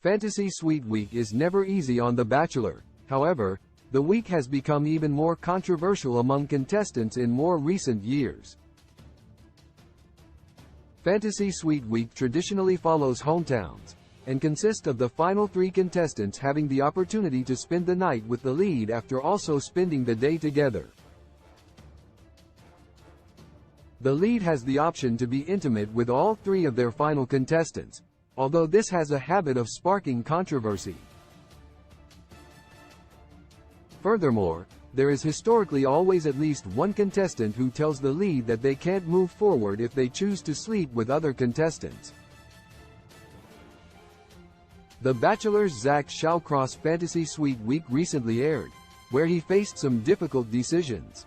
Fantasy Suite Week is never easy on The Bachelor. However, the week has become even more controversial among contestants in more recent years. Fantasy Suite Week traditionally follows hometowns, and consists of the final 3 contestants having the opportunity to spend the night with the lead after also spending the day together. The lead has the option to be intimate with all 3 of their final contestants, although this has a habit of sparking controversy. Furthermore, there is historically always at least one contestant who tells the lead that they can't move forward if they choose to sleep with other contestants. The Bachelor's Zach Shawcross Fantasy Suite Week recently aired, where he faced some difficult decisions.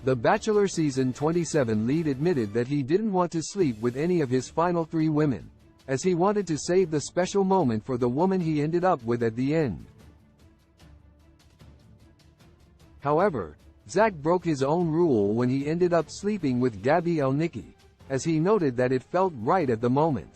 The Bachelor Season 27 lead admitted that he didn't want to sleep with any of his final 3 women, as he wanted to save the special moment for the woman he ended up with at the end. However, Zach broke his own rule when he ended up sleeping with Gabby Elnicki, as he noted that it felt right at the moment.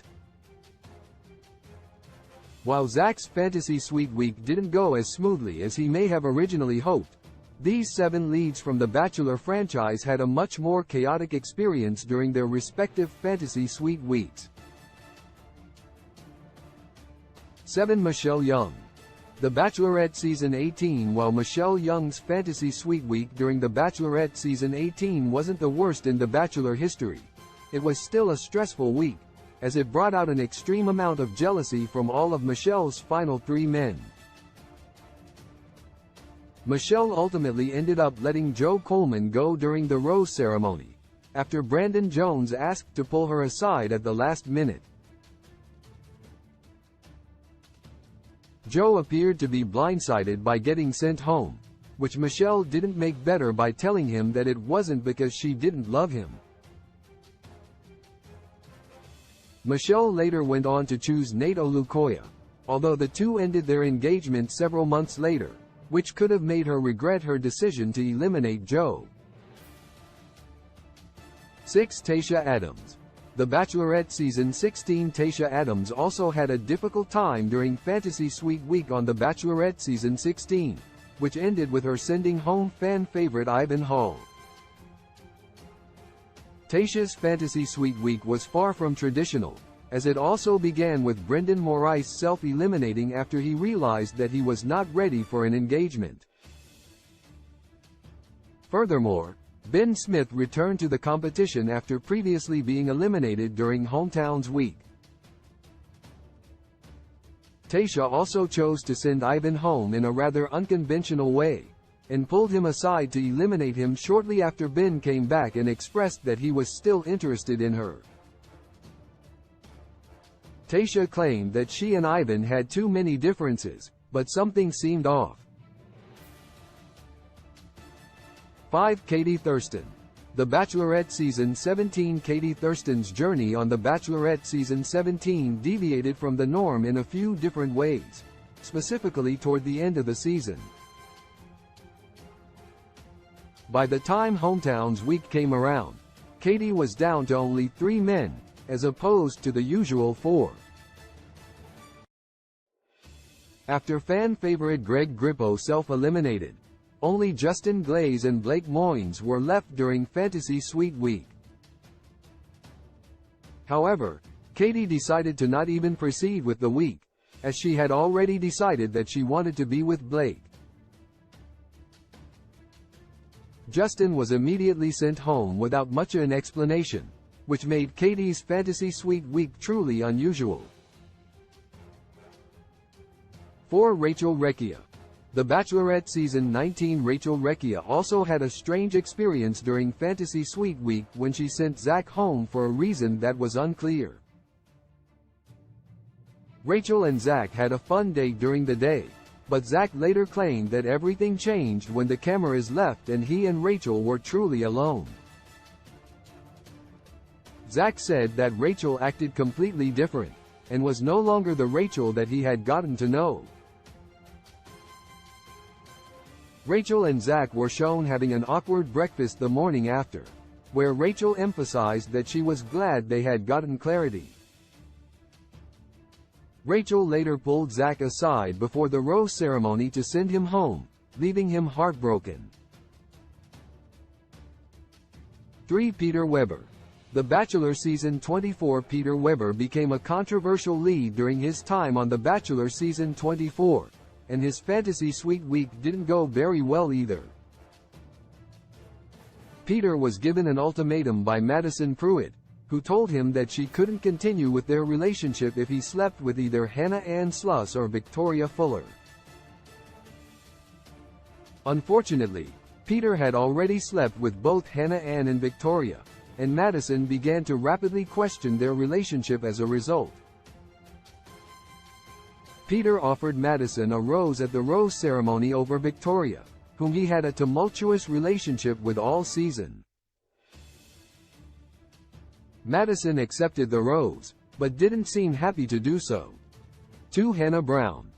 While Zach's Fantasy Suite Week didn't go as smoothly as he may have originally hoped, these 7 leads from the Bachelor franchise had a much more chaotic experience during their respective Fantasy Suite Weeks. 7. Michelle Young. The Bachelorette Season 18. While Michelle Young's Fantasy Suite Week during the Bachelorette Season 18 wasn't the worst in The Bachelor history, it was still a stressful week, as it brought out an extreme amount of jealousy from all of Michelle's final 3 men. Michelle ultimately ended up letting Joe Coleman go during the rose ceremony, after Brandon Jones asked to pull her aside at the last minute. Joe appeared to be blindsided by getting sent home, which Michelle didn't make better by telling him that it wasn't because she didn't love him. Michelle later went on to choose Nate Olukoya, although the two ended their engagement several months later, which could have made her regret her decision to eliminate Joe. 6. Tayshia Adams. The Bachelorette Season 16. Tayshia Adams also had a difficult time during Fantasy Suite Week on The Bachelorette Season 16, which ended with her sending home fan favorite Ivan Hall. Tayshia's Fantasy Suite Week was far from traditional, as it also began with Brendan Maurice self-eliminating after he realized that he was not ready for an engagement. Furthermore, Ben Smith returned to the competition after previously being eliminated during Hometowns Week. Tayshia also chose to send Ivan home in a rather unconventional way, and pulled him aside to eliminate him shortly after Ben came back and expressed that he was still interested in her. Tayshia claimed that she and Ivan had too many differences, but something seemed off. 5. Katie Thurston. The Bachelorette Season 17. Katie Thurston's journey on The Bachelorette Season 17 deviated from the norm in a few different ways, specifically toward the end of the season. By the time Hometowns Week came around, Katie was down to only 3 men, as opposed to the usual 4. After fan favorite Greg Grippo self-eliminated, only Justin Glaze and Blake Moynes were left during Fantasy Suite Week. However, Katie decided to not even proceed with the week, as she had already decided that she wanted to be with Blake. Justin was immediately sent home without much of an explanation, which made Katie's Fantasy Suite Week truly unusual. 4. Rachel Recchia. The Bachelorette Season 19. Rachel Recchia also had a strange experience during Fantasy Suite Week when she sent Zach home for a reason that was unclear. Rachel and Zach had a fun date during the day, but Zach later claimed that everything changed when the cameras left and he and Rachel were truly alone. Zach said that Rachel acted completely different, and was no longer the Rachel that he had gotten to know. Rachel and Zach were shown having an awkward breakfast the morning after, where Rachel emphasized that she was glad they had gotten clarity. Rachel later pulled Zach aside before the rose ceremony to send him home, leaving him heartbroken. 3. Peter Weber. The Bachelor Season 24. Peter Weber became a controversial lead during his time on The Bachelor Season 24, and his fantasy suite week didn't go very well either. Peter was given an ultimatum by Madison Pruitt, who told him that she couldn't continue with their relationship if he slept with either Hannah Ann Sluss or Victoria Fuller. Unfortunately, Peter had already slept with both Hannah Ann and Victoria, and Madison began to rapidly question their relationship as a result. Peter offered Madison a rose at the rose ceremony over Victoria, whom he had a tumultuous relationship with all season. Madison accepted the rose, but didn't seem happy to do so. 2. Hannah Brown.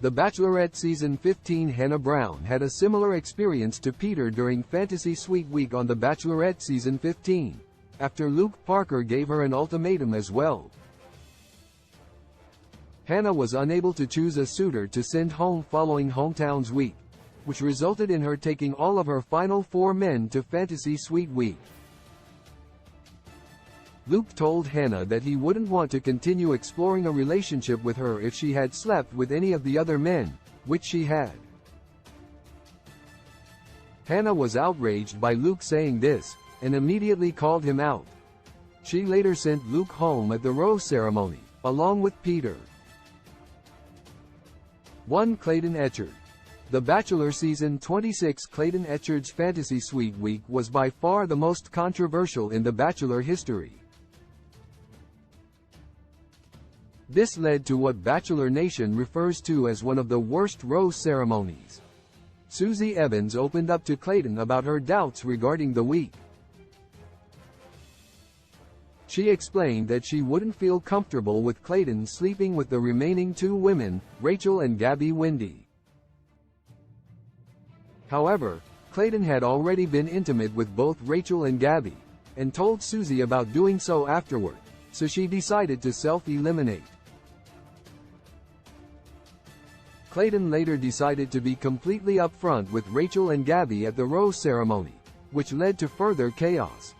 The Bachelorette Season 15. Hannah Brown had a similar experience to Peter during Fantasy Suite Week on The Bachelorette Season 15, after Luke Parker gave her an ultimatum as well. Hannah was unable to choose a suitor to send home following Hometowns Week, which resulted in her taking all of her final 4 men to Fantasy Suite Week. Luke told Hannah that he wouldn't want to continue exploring a relationship with her if she had slept with any of the other men, which she had. Hannah was outraged by Luke saying this, and immediately called him out. She later sent Luke home at the rose ceremony, along with Peter. 1. Clayton Echard. The Bachelor Season 26. Clayton Echard's Fantasy Suite Week was by far the most controversial in The Bachelor history. This led to what Bachelor Nation refers to as one of the worst rose ceremonies. Susie Evans opened up to Clayton about her doubts regarding the week. She explained that she wouldn't feel comfortable with Clayton sleeping with the remaining 2 women, Rachel and Gabby Wendy. However, Clayton had already been intimate with both Rachel and Gabby, and told Susie about doing so afterward, so she decided to self-eliminate. Clayton later decided to be completely upfront with Rachel and Gabby at the rose ceremony, which led to further chaos.